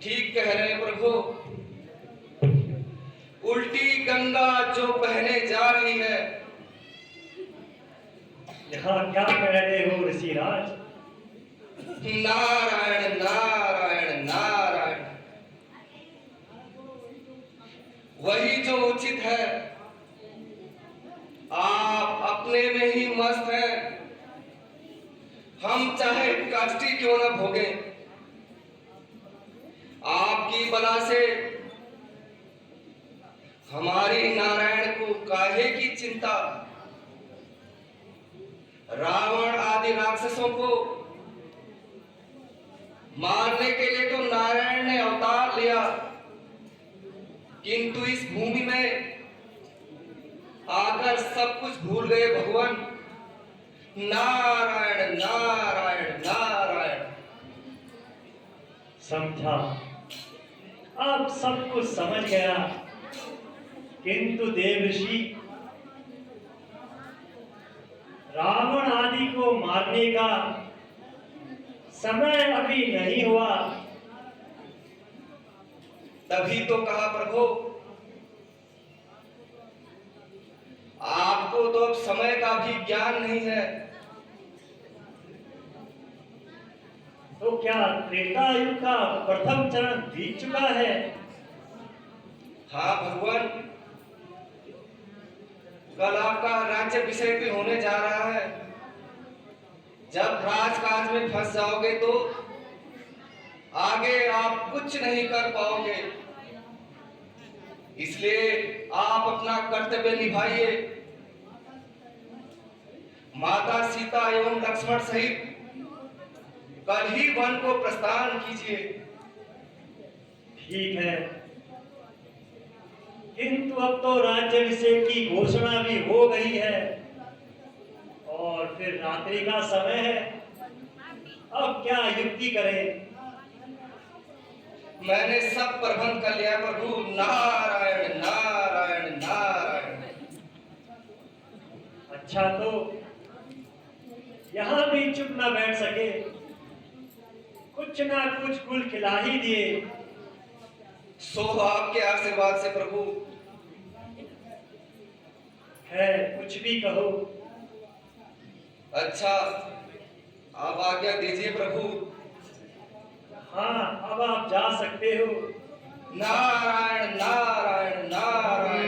ठीक कह रहे हैं प्रभु। उल्टी गंगा जो बहने जा रही है। यहाँ क्या कह रहे हो ऋषिराज? नारायण नारायण नारायण, वही जो उचित है। आप अपने में ही मस्त हैं, हम चाहे कष्टी क्यों न भोगे। आपकी बला से हमारी नारायण को काहे की चिंता। रावण आदि राक्षसों को मारने के लिए तो नारायण ने अवतार लिया, किंतु इस भूमि में आकर सब कुछ भूल गए भगवान। नारायण नारायण नारायण। समझा, अब सब कुछ समझ गया, किंतु देवर्षि, रावण आदि को मारने का समय अभी नहीं हुआ। तभी तो कहा प्रभु, आपको तो अब समय का भी ज्ञान नहीं है। तो क्या त्रेता युग का प्रथम चरण बीत चुका है? हाँ भगवान, कल आपका राज्य अभिषेक भी होने जा रहा है। जब राजकाज में फंस जाओगे तो आगे आप कुछ नहीं कर पाओगे। इसलिए आप अपना कर्तव्य निभाइए। माता सीता एवं लक्ष्मण सहित कल ही वन को प्रस्थान कीजिए। ठीक है, किंतु अब तो राज्याभिषेक की घोषणा भी हो गई है और फिर रात्रि का समय है। अब क्या युक्ति करें? मैंने सब प्रबंध कर लिया प्रभु। नारायण नारायण नारायण। अच्छा, तो यहां भी चुप ना बैठ सके, कुछ ना कुछ गुल खिला ही दिए। सो आपके आशीर्वाद से प्रभु। है, कुछ भी कहो। अच्छा, आप आज्ञा दीजिए प्रभु। हाँ, अब आप जा सकते हो। नारायण नारायण नारायण।